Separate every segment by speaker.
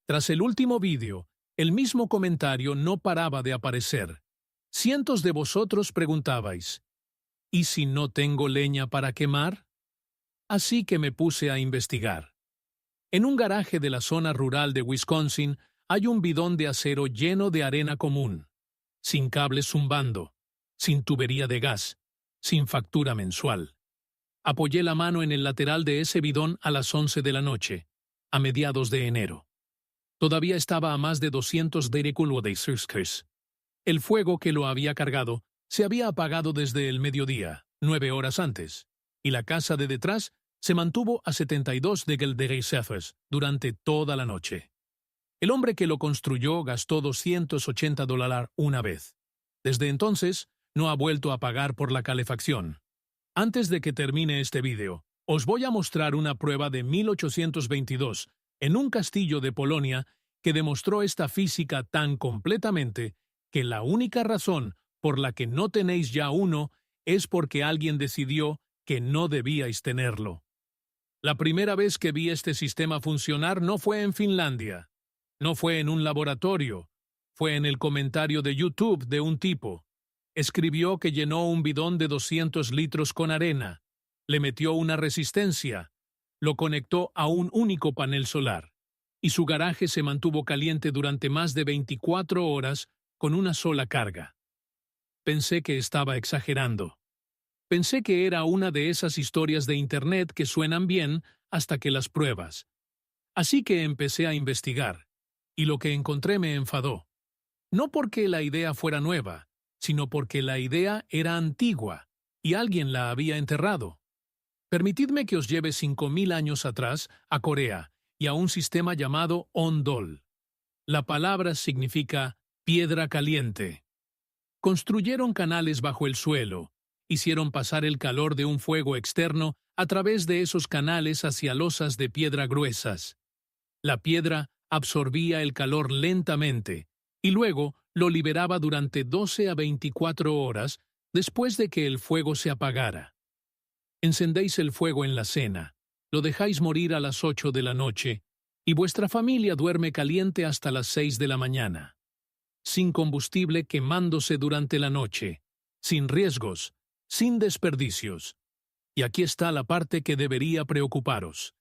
Speaker 1: Tras el último vídeo, el mismo comentario no paraba de aparecer. Cientos de vosotros preguntabais, ¿y si no tengo leña para quemar? Así que me puse a investigar. En un garaje de la zona rural de Wisconsin hay un bidón de acero lleno de arena común, sin cables zumbando, sin tubería de gas, sin factura mensual. Apoyé la mano en el lateral de ese bidón a las 11 de la noche, a mediados de enero. Todavía estaba a más de 200 degrees. El fuego que lo había cargado se había apagado desde el mediodía, 9 horas antes, y la casa de detrás se mantuvo a 72 degrees durante toda la noche. El hombre que lo construyó gastó $280 una vez. Desde entonces, no ha vuelto a pagar por la calefacción. Antes de que termine este vídeo, os voy a mostrar una prueba de 1822 en un castillo de Polonia que demostró esta física tan completamente que la única razón por la que no tenéis ya uno es porque alguien decidió que no debíais tenerlo. La primera vez que vi este sistema funcionar no fue en Finlandia, no fue en un laboratorio, fue en el comentario de YouTube de un tipo. Escribió que llenó un bidón de 200 litros con arena, le metió una resistencia, lo conectó a un único panel solar, y su garaje se mantuvo caliente durante más de 24 horas con una sola carga. Pensé que estaba exagerando. Pensé que era una de esas historias de Internet que suenan bien hasta que las pruebas. Así que empecé a investigar, y lo que encontré me enfadó. No porque la idea fuera nueva, sino porque la idea era antigua, y alguien la había enterrado. Permitidme que os lleve 5000 años atrás, a Corea, y a un sistema llamado Ondol. La palabra significa piedra caliente. Construyeron canales bajo el suelo, hicieron pasar el calor de un fuego externo a través de esos canales hacia losas de piedra gruesas. La piedra absorbía el calor lentamente y luego lo liberaba durante 12 a 24 horas después de que el fuego se apagara. Encendéis el fuego en la cena, lo dejáis morir a las 8 de la noche y vuestra familia duerme caliente hasta las 6 de la mañana. Sin combustible quemándose durante la noche, sin riesgos, sin desperdicios. Y aquí está la parte que debería preocuparos.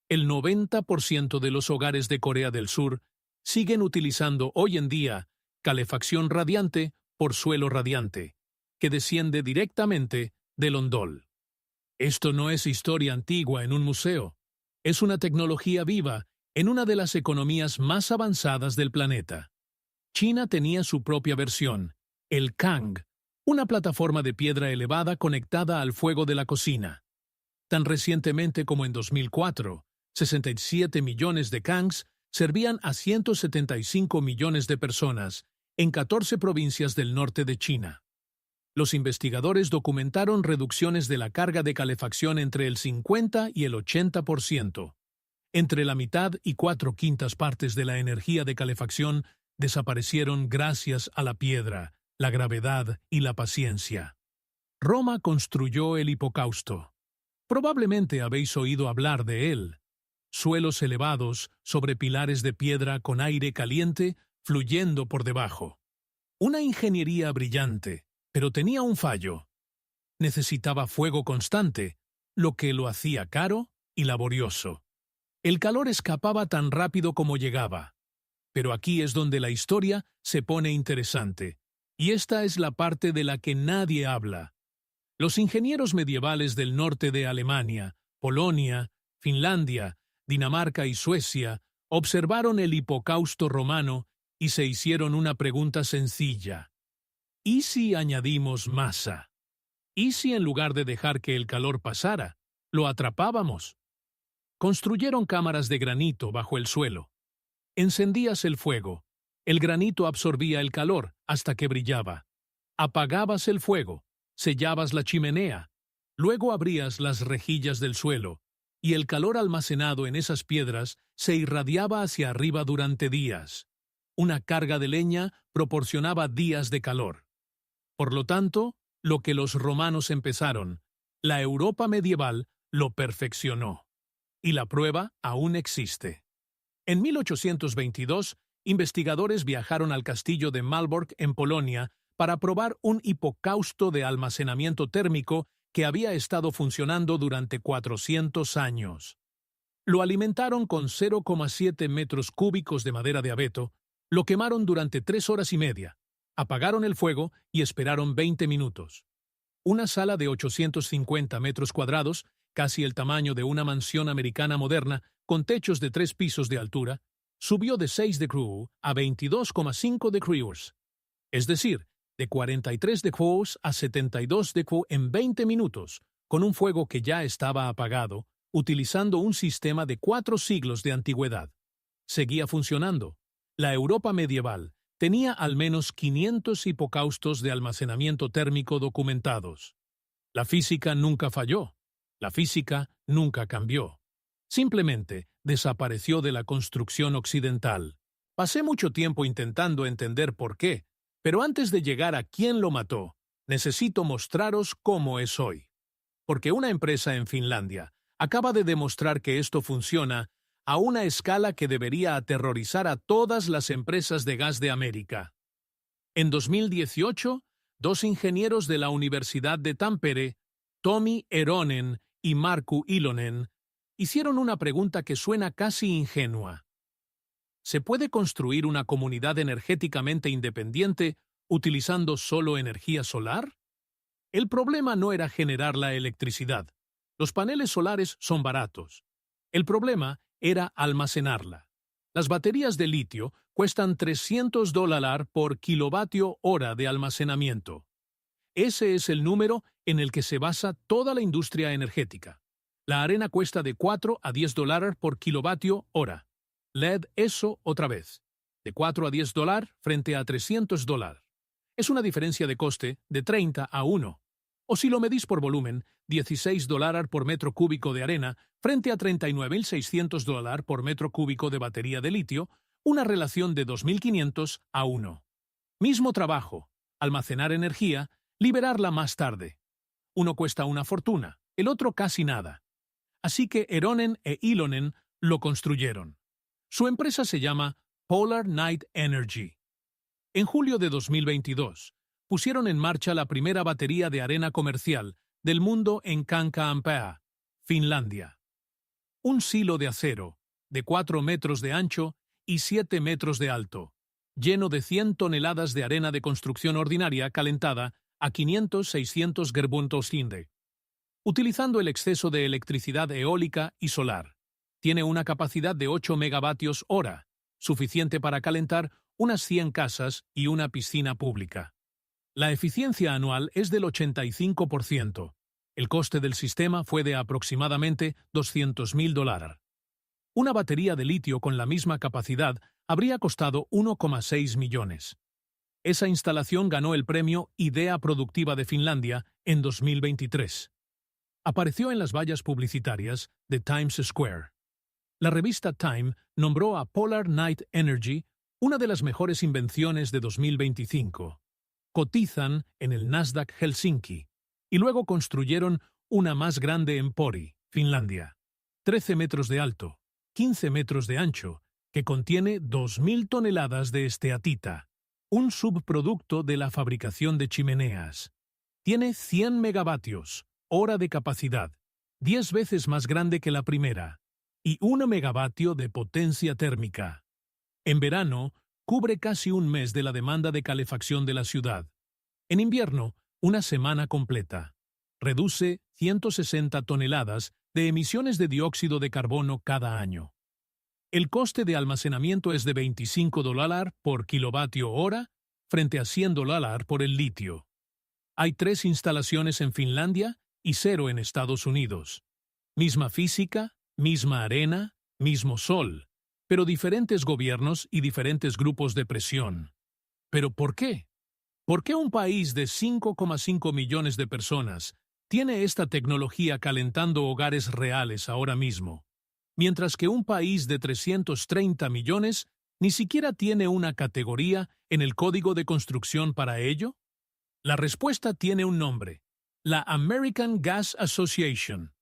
Speaker 1: El 90% de los hogares de Corea del Sur siguen utilizando hoy en día calefacción radiante por suelo radiante, que desciende directamente del Ondol. Esto no es historia antigua en un museo, es una tecnología viva en una de las economías más avanzadas del planeta. China tenía su propia versión, el Kang, una plataforma de piedra elevada conectada al fuego de la cocina. Tan recientemente como en 2004, 67 millones de Kangs servían a 175 millones de personas en 14 provincias del norte de China. Los investigadores documentaron reducciones de la carga de calefacción entre el 50 y el 80%. Entre la mitad y 4/5 partes de la energía de calefacción desaparecieron gracias a la piedra, la gravedad y la paciencia. Roma construyó el hipocausto. Probablemente habéis oído hablar de él. Suelos elevados sobre pilares de piedra con aire caliente fluyendo por debajo. Una ingeniería brillante, pero tenía un fallo. Necesitaba fuego constante, lo que lo hacía caro y laborioso. El calor escapaba tan rápido como llegaba. Pero aquí es donde la historia se pone interesante, y esta es la parte de la que nadie habla. Los ingenieros medievales del norte de Alemania, Polonia, Finlandia, Dinamarca y Suecia observaron el hipocausto romano y se hicieron una pregunta sencilla. ¿Y si añadimos masa? ¿Y si en lugar de dejar que el calor pasara, lo atrapábamos? Construyeron cámaras de granito bajo el suelo. Encendías el fuego. El granito absorbía el calor hasta que brillaba. Apagabas el fuego, sellabas la chimenea, luego abrías las rejillas del suelo, y el calor almacenado en esas piedras se irradiaba hacia arriba durante días. Una carga de leña proporcionaba días de calor. Por lo tanto, lo que los romanos empezaron, la Europa medieval lo perfeccionó. Y la prueba aún existe. En 1822, investigadores viajaron al castillo de Malbork en Polonia para probar un hipocausto de almacenamiento térmico que había estado funcionando durante 400 años. Lo alimentaron con 0,7 metros cúbicos de madera de abeto, lo quemaron durante 3 horas y media, apagaron el fuego y esperaron 20 minutos. Una sala de 850 metros cuadrados, casi el tamaño de una mansión americana moderna, con techos de 3 pisos de altura, subió de 6 degrees a 22,5 degrees. Es decir, de 43 degrees a 72 degrees en 20 minutos, con un fuego que ya estaba apagado, utilizando un sistema de 4 siglos de antigüedad. Seguía funcionando. La Europa medieval tenía al menos 500 hipocaustos de almacenamiento térmico documentados. La física nunca falló. La física nunca cambió. Simplemente desapareció de la construcción occidental. Pasé mucho tiempo intentando entender por qué, pero antes de llegar a quién lo mató, necesito mostraros cómo es hoy. Porque una empresa en Finlandia acaba de demostrar que esto funciona a una escala que debería aterrorizar a todas las empresas de gas de América. En 2018, 2 ingenieros de la Universidad de Tampere, Tomi Eronen y Markku Ilonen, hicieron una pregunta que suena casi ingenua. ¿Se puede construir una comunidad energéticamente independiente utilizando solo energía solar? El problema no era generar la electricidad. Los paneles solares son baratos. El problema era almacenarla. Las baterías de litio cuestan $300 por kilovatio hora de almacenamiento. Ese es el número en el que se basa toda la industria energética. La arena cuesta de 4 a $10 por kilovatio hora. LED eso otra vez. De 4 a $10 frente a $300. Es una diferencia de coste de 30 a 1. O si lo medís por volumen, $16 por metro cúbico de arena frente a $39.600 por metro cúbico de batería de litio, una relación de 2.500 a 1. Mismo trabajo, almacenar energía, liberarla más tarde. Uno cuesta una fortuna, el otro casi nada. Así que Eronen e Ilonen lo construyeron. Su empresa se llama Polar Night Energy. En julio de 2022, pusieron en marcha la primera batería de arena comercial del mundo en Kankaanpää, Finlandia. Un silo de acero, de 4 metros de ancho y 7 metros de alto, lleno de 100 toneladas de arena de construcción ordinaria calentada a 500-600 Gerbuntoslinde, utilizando el exceso de electricidad eólica y solar. Tiene una capacidad de 8 megavatios hora, suficiente para calentar unas 100 casas y una piscina pública. La eficiencia anual es del 85%. El coste del sistema fue de aproximadamente $200.000. Una batería de litio con la misma capacidad habría costado 1,6 millones. Esa instalación ganó el premio Idea Productiva de Finlandia en 2023. Apareció en las vallas publicitarias de Times Square. La revista Time nombró a Polar Night Energy una de las mejores invenciones de 2025. Cotizan en el Nasdaq Helsinki y luego construyeron una más grande en Pori, Finlandia. 13 metros de alto, 15 metros de ancho, que contiene 2.000 toneladas de esteatita, un subproducto de la fabricación de chimeneas. Tiene 100 megavatios, hora de capacidad, 10 veces más grande que la primera, y 1 megavatio de potencia térmica. En verano, cubre casi un mes de la demanda de calefacción de la ciudad. En invierno, una semana completa. Reduce 160 toneladas de emisiones de dióxido de carbono cada año. El coste de almacenamiento es de $25 por kilovatio hora frente a $100 por el litio. Hay 3 instalaciones en Finlandia y 0 en Estados Unidos. Misma física, misma arena, mismo sol, pero diferentes gobiernos y diferentes grupos de presión. ¿Pero por qué? ¿Por qué un país de 5,5 millones de personas tiene esta tecnología calentando hogares reales ahora mismo, mientras que un país de 330 millones ni siquiera tiene una categoría en el código de construcción para ello? La respuesta tiene un nombre: la American Gas Association.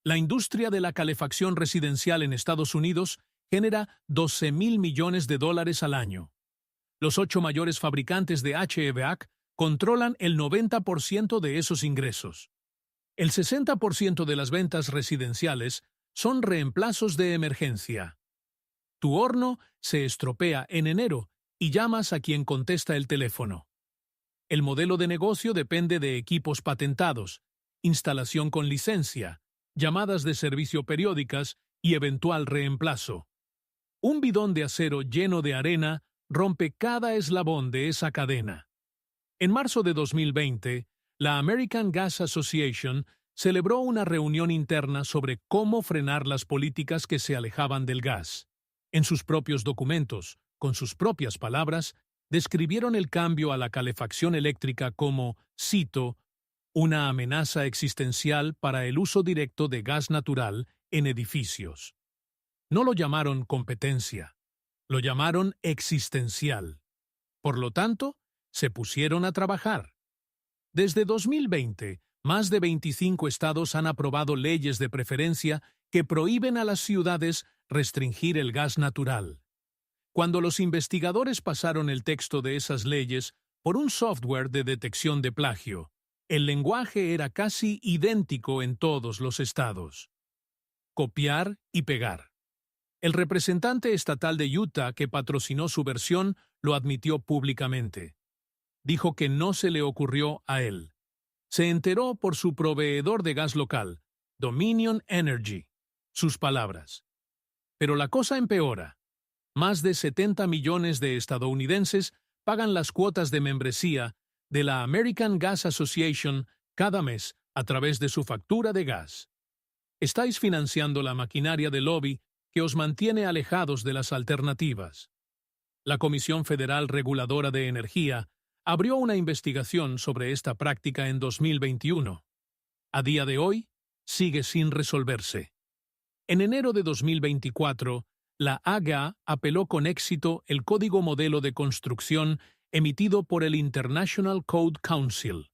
Speaker 1: La industria de la calefacción residencial en Estados Unidos genera 12.000 millones de dólares al año. Los 8 mayores fabricantes de HVAC controlan el 90% de esos ingresos. El 60% de las ventas residenciales son reemplazos de emergencia. Tu horno se estropea en enero y llamas a quien contesta el teléfono. El modelo de negocio depende de equipos patentados, instalación con licencia, llamadas de servicio periódicas y eventual reemplazo. Un bidón de acero lleno de arena rompe cada eslabón de esa cadena. En marzo de 2020, la American Gas Association celebró una reunión interna sobre cómo frenar las políticas que se alejaban del gas. En sus propios documentos, con sus propias palabras, describieron el cambio a la calefacción eléctrica como, cito, una amenaza existencial para el uso directo de gas natural en edificios. No lo llamaron competencia, lo llamaron existencial. Por lo tanto, se pusieron a trabajar. Desde 2020, más de 25 estados han aprobado leyes de preferencia que prohíben a las ciudades restringir el gas natural. Cuando los investigadores pasaron el texto de esas leyes por un software de detección de plagio, el lenguaje era casi idéntico en todos los estados. Copiar y pegar. El representante estatal de Utah que patrocinó su versión lo admitió públicamente. Dijo que no se le ocurrió a él. Se enteró por su proveedor de gas local, Dominion Energy. Sus palabras. Pero la cosa empeora. Más de 70 millones de estadounidenses pagan las cuotas de membresía de la American Gas Association cada mes a través de su factura de gas. Estáis financiando la maquinaria de lobby que os mantiene alejados de las alternativas. La Comisión Federal Reguladora de Energía abrió una investigación sobre esta práctica en 2021. A día de hoy, sigue sin resolverse. En enero de 2024, la AGA apeló con éxito el Código Modelo de Construcción emitido por el International Code Council.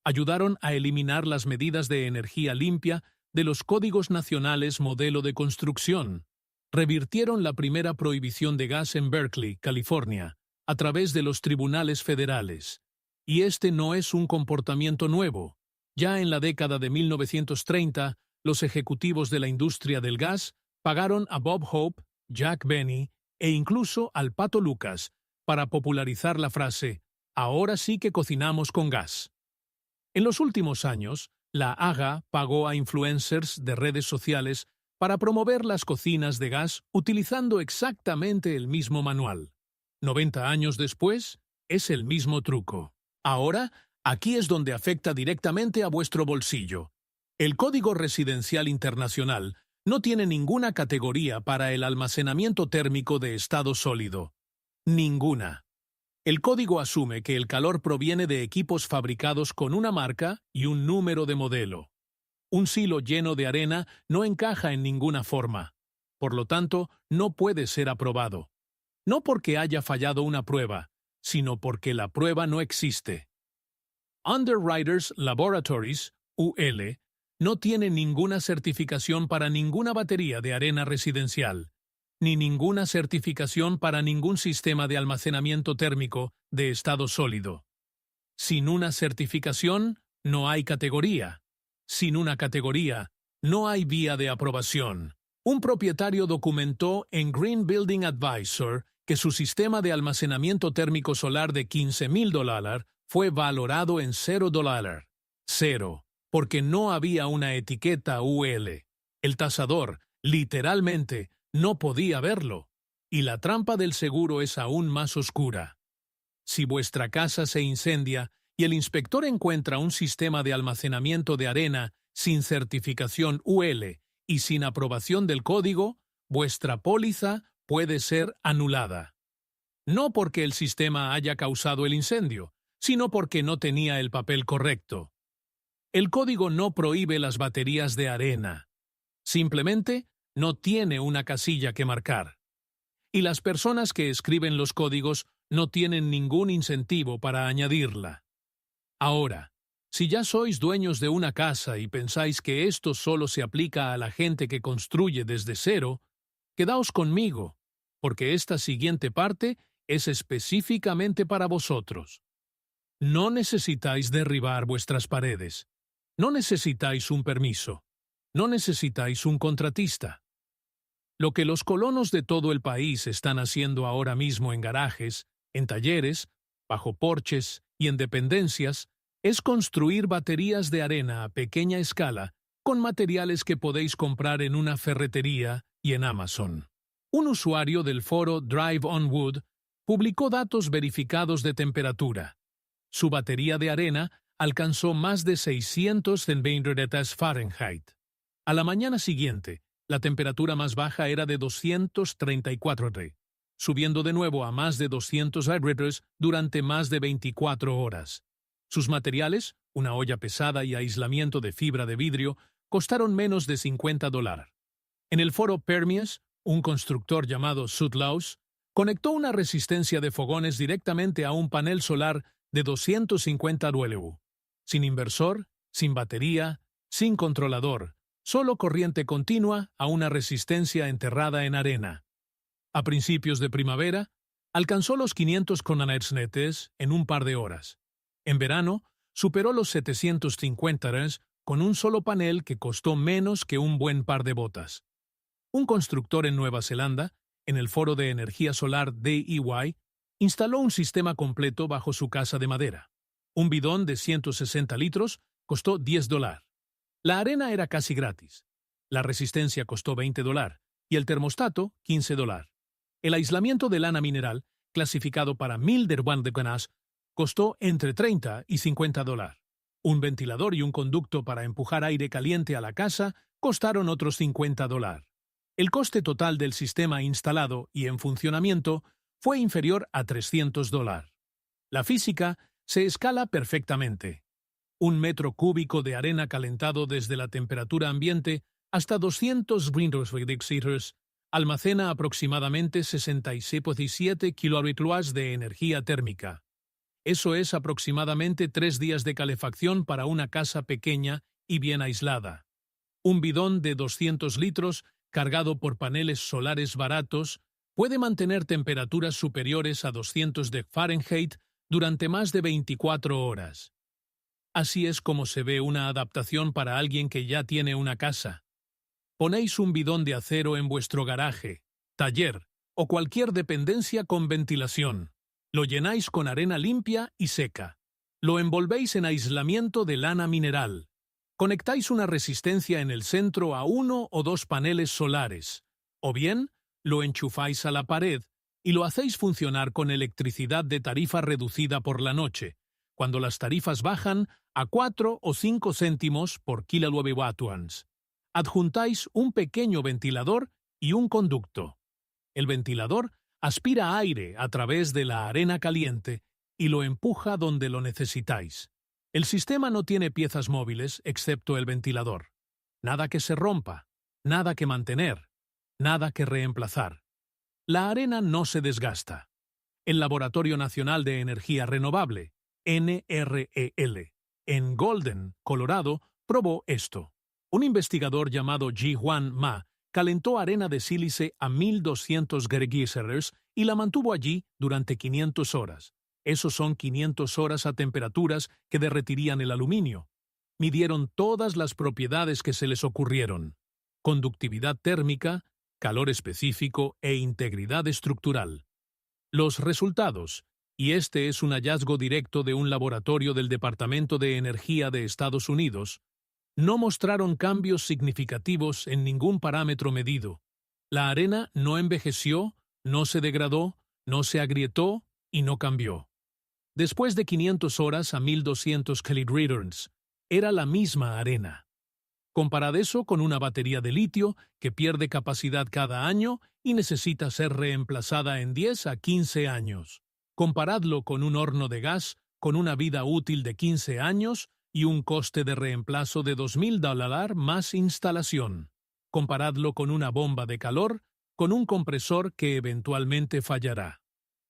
Speaker 1: Ayudaron a eliminar las medidas de energía limpia de los códigos nacionales modelo de construcción. Revirtieron la primera prohibición de gas en Berkeley, California, a través de los tribunales federales. Y este no es un comportamiento nuevo. Ya en la década de 1930, los ejecutivos de la industria del gas pagaron a Bob Hope, Jack Benny e incluso al Pato Lucas para popularizar la frase «Ahora sí que cocinamos con gas». En los últimos años, la AGA pagó a influencers de redes sociales para promover las cocinas de gas utilizando exactamente el mismo manual. 90 años después, es el mismo truco. Ahora, aquí es donde afecta directamente a vuestro bolsillo. El Código Residencial Internacional no tiene ninguna categoría para el almacenamiento térmico de estado sólido. Ninguna. El código asume que el calor proviene de equipos fabricados con una marca y un número de modelo. Un silo lleno de arena no encaja en ninguna forma. Por lo tanto, no puede ser aprobado. No porque haya fallado una prueba, sino porque la prueba no existe. Underwriters Laboratories, UL, no tiene ninguna certificación para ninguna batería de arena residencial, ni ninguna certificación para ningún sistema de almacenamiento térmico de estado sólido. Sin una certificación, no hay categoría. Sin una categoría, no hay vía de aprobación. Un propietario documentó en Green Building Advisor que su sistema de almacenamiento térmico solar de $15,000 fue valorado en $0. Cero, porque no había una etiqueta UL. El tasador, literalmente, no podía verlo. Y la trampa del seguro es aún más oscura. Si vuestra casa se incendia y el inspector encuentra un sistema de almacenamiento de arena sin certificación UL y sin aprobación del código, vuestra póliza puede ser anulada. No porque el sistema haya causado el incendio, sino porque no tenía el papel correcto. El código no prohíbe las baterías de arena. Simplemente no tiene una casilla que marcar. Y las personas que escriben los códigos no tienen ningún incentivo para añadirla. Ahora, si ya sois dueños de una casa y pensáis que esto solo se aplica a la gente que construye desde cero, quedaos conmigo, porque esta siguiente parte es específicamente para vosotros. No necesitáis derribar vuestras paredes. No necesitáis un permiso. No necesitáis un contratista. Lo que los colonos de todo el país están haciendo ahora mismo en garajes, en talleres, bajo porches y en dependencias es construir baterías de arena a pequeña escala con materiales que podéis comprar en una ferretería y en Amazon. Un usuario del foro Drive on Wood publicó datos verificados de temperatura. Su batería de arena alcanzó más de 620 grados Fahrenheit. A la mañana siguiente, la temperatura más baja era de 234 grados, subiendo de nuevo a más de 200 grados durante más de 24 horas. Sus materiales, una olla pesada y aislamiento de fibra de vidrio, costaron menos de $50. En el foro Permies, un constructor llamado Sutlaus conectó una resistencia de fogones directamente a un panel solar de 250 W, sin inversor, sin batería, sin controlador, solo corriente continua a una resistencia enterrada en arena. A principios de primavera, alcanzó los 500 kHz en un par de horas. En verano, superó los 750 Hz con un solo panel que costó menos que un buen par de botas. Un constructor en Nueva Zelanda, en el foro de energía solar DEY, instaló un sistema completo bajo su casa de madera. Un bidón de 160 litros costó $10. La arena era casi gratis. La resistencia costó $20 y el termostato $15. El aislamiento de lana mineral, clasificado para 1000 de ganas, costó entre $30 y $50. Un ventilador y un conducto para empujar aire caliente a la casa costaron otros $50. El coste total del sistema instalado y en funcionamiento fue inferior a $300. La física se escala perfectamente. 1 metro cúbico de arena calentado desde la temperatura ambiente hasta 200 °C almacena aproximadamente 67,7 kWh de energía térmica. Eso es aproximadamente 3 días de calefacción para una casa pequeña y bien aislada. Un bidón de 200 litros, cargado por paneles solares baratos, puede mantener temperaturas superiores a 200 de Fahrenheit durante más de 24 horas. Así es como se ve una adaptación para alguien que ya tiene una casa. Ponéis un bidón de acero en vuestro garaje, taller o cualquier dependencia con ventilación. Lo llenáis con arena limpia y seca. Lo envolvéis en aislamiento de lana mineral. Conectáis una resistencia en el centro a 1 o 2 paneles solares. O bien, lo enchufáis a la pared y lo hacéis funcionar con electricidad de tarifa reducida por la noche, cuando las tarifas bajan a 4 o 5 céntimos por kWh. Adjuntáis un pequeño ventilador y un conducto. El ventilador aspira aire a través de la arena caliente y lo empuja donde lo necesitáis. El sistema no tiene piezas móviles excepto el ventilador. Nada que se rompa, nada que mantener, nada que reemplazar. La arena no se desgasta. El Laboratorio Nacional de Energía Renovable, NREL, en Golden, Colorado, probó esto. Un investigador llamado Ji-Hwan Ma calentó arena de sílice a 1200 GWh y la mantuvo allí durante 500 horas. Esos son 500 horas a temperaturas que derretirían el aluminio. Midieron todas las propiedades que se les ocurrieron: conductividad térmica, calor específico e integridad estructural. Los resultados, y este es un hallazgo directo de un laboratorio del Departamento de Energía de Estados Unidos, no mostraron cambios significativos en ningún parámetro medido. La arena no envejeció, no se degradó, no se agrietó y no cambió. Después de 500 horas a 1200 kWh, era la misma arena. Comparad eso con una batería de litio que pierde capacidad cada año y necesita ser reemplazada en 10 a 15 años. Comparadlo con un horno de gas con una vida útil de 15 años y un coste de reemplazo de $2,000 más instalación. Comparadlo con una bomba de calor con un compresor que eventualmente fallará.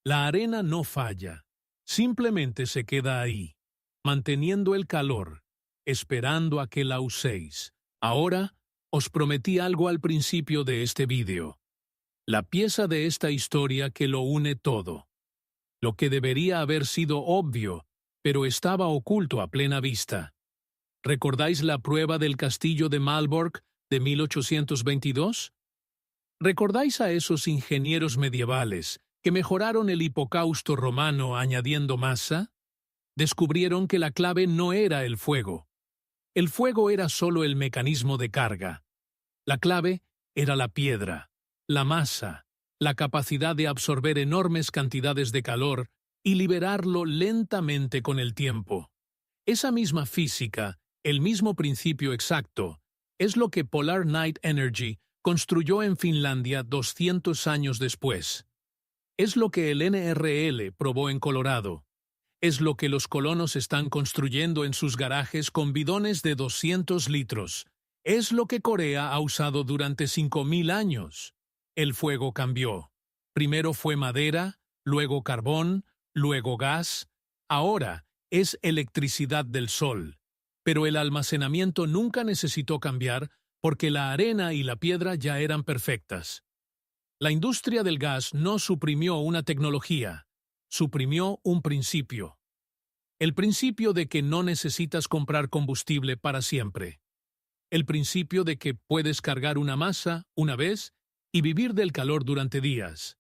Speaker 1: La arena no falla, simplemente se queda ahí, manteniendo el calor, esperando a que la uséis. Ahora, os prometí algo al principio de este vídeo. La pieza de esta historia que lo une todo. Lo que debería haber sido obvio, pero estaba oculto a plena vista. ¿Recordáis la prueba del castillo de Malbork de 1822? ¿Recordáis a esos ingenieros medievales que mejoraron el hipocausto romano añadiendo masa? Descubrieron que la clave no era el fuego. El fuego era solo el mecanismo de carga. La clave era la piedra, la masa, la capacidad de absorber enormes cantidades de calor y liberarlo lentamente con el tiempo. Esa misma física, el mismo principio exacto, es lo que Polar Night Energy construyó en Finlandia 200 años después. Es lo que el NRL probó en Colorado. Es lo que los colonos están construyendo en sus garajes con bidones de 200 litros. Es lo que Corea ha usado durante 5.000 años. El fuego cambió. Primero fue madera, luego carbón, luego gas. Ahora es electricidad del sol. Pero el almacenamiento nunca necesitó cambiar porque la arena y la piedra ya eran perfectas. La industria del gas no suprimió una tecnología, suprimió un principio. El principio de que no necesitas comprar combustible para siempre. El principio de que puedes cargar una masa una vez y vivir del calor durante días.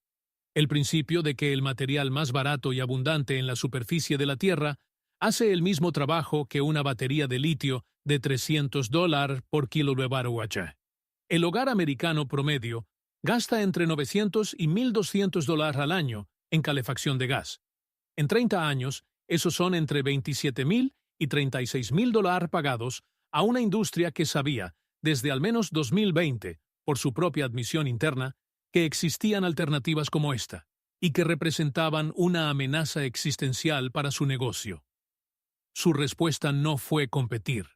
Speaker 1: El principio de que el material más barato y abundante en la superficie de la Tierra hace el mismo trabajo que una batería de litio de $300 por kWh. El hogar americano promedio gasta entre $900 y $1,200 al año en calefacción de gas. En 30 años, esos son entre $27,000 y $36,000 pagados a una industria que sabía, desde al menos 2020, por su propia admisión interna, que existían alternativas como esta, y que representaban una amenaza existencial para su negocio. Su respuesta no fue competir.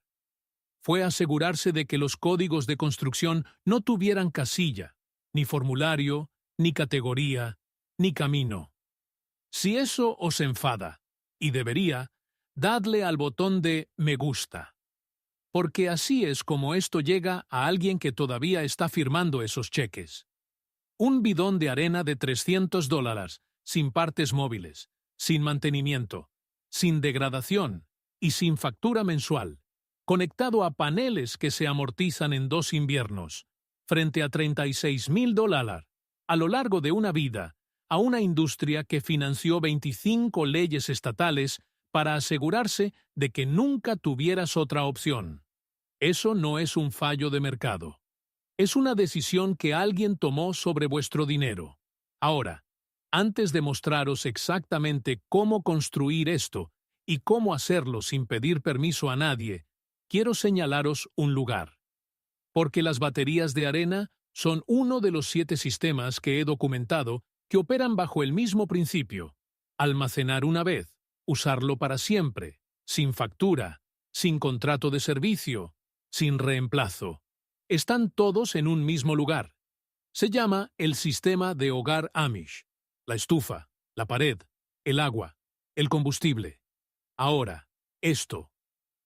Speaker 1: Fue asegurarse de que los códigos de construcción no tuvieran casilla, ni formulario, ni categoría, ni camino. Si eso os enfada, y debería, dadle al botón de me gusta. Porque así es como esto llega a alguien que todavía está firmando esos cheques. Un bidón de arena de $300, sin partes móviles, sin mantenimiento, sin degradación y sin factura mensual, conectado a paneles que se amortizan en 2 inviernos, frente a $36,000, a lo largo de una vida, a una industria que financió 25 leyes estatales para asegurarse de que nunca tuvieras otra opción. Eso no es un fallo de mercado. Es una decisión que alguien tomó sobre vuestro dinero. Ahora, antes de mostraros exactamente cómo construir esto y cómo hacerlo sin pedir permiso a nadie, quiero señalaros un lugar. Porque las baterías de arena son uno de los 7 sistemas que he documentado que operan bajo el mismo principio: almacenar una vez, usarlo para siempre, sin factura, sin contrato de servicio, sin reemplazo. Están todos en un mismo lugar. Se llama el sistema de hogar Amish: la estufa, la pared, el agua, el combustible. Ahora, esto.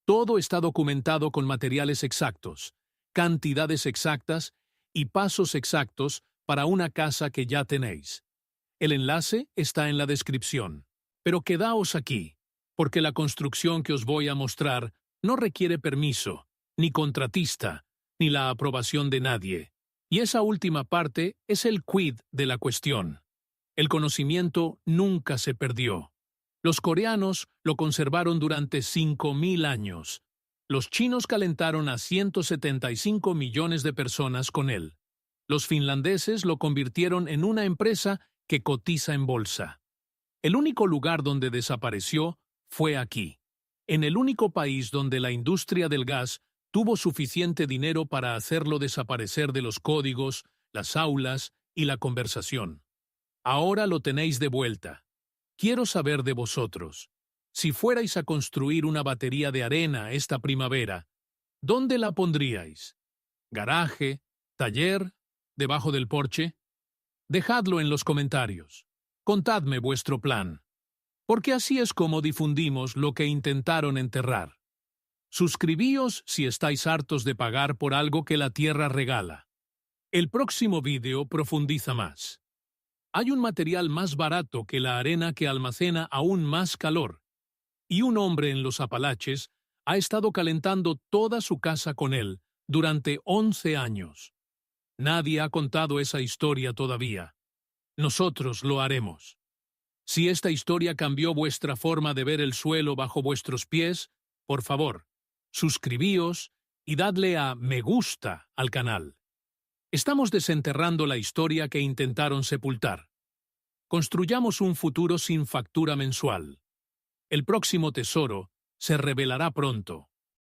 Speaker 1: Todo está documentado con materiales exactos, cantidades exactas y pasos exactos para una casa que ya tenéis. El enlace está en la descripción. Pero quedaos aquí, porque la construcción que os voy a mostrar no requiere permiso, ni contratista, ni la aprobación de nadie. Y esa última parte es el quid de la cuestión. El conocimiento nunca se perdió. Los coreanos lo conservaron durante 5.000 años. Los chinos calentaron a 175 millones de personas con él. Los finlandeses lo convirtieron en una empresa que cotiza en bolsa. El único lugar donde desapareció fue aquí, en el único país donde la industria del gas tuvo suficiente dinero para hacerlo desaparecer de los códigos, las aulas y la conversación. Ahora lo tenéis de vuelta. Quiero saber de vosotros. Si fuerais a construir una batería de arena esta primavera, ¿dónde la pondríais? ¿Garaje? ¿Taller? ¿Debajo del porche? Dejadlo en los comentarios. Contadme vuestro plan. Porque así es como difundimos lo que intentaron enterrar. Suscribíos si estáis hartos de pagar por algo que la tierra regala. El próximo vídeo profundiza más. Hay un material más barato que la arena que almacena aún más calor, y un hombre en los Apalaches ha estado calentando toda su casa con él durante 11 años. Nadie ha contado esa historia todavía. Nosotros lo haremos. Si esta historia cambió vuestra forma de ver el suelo bajo vuestros pies, por favor, suscribíos y dadle a me gusta al canal. Estamos desenterrando la historia que intentaron sepultar. Construyamos un futuro sin factura mensual. El próximo tesoro se revelará pronto.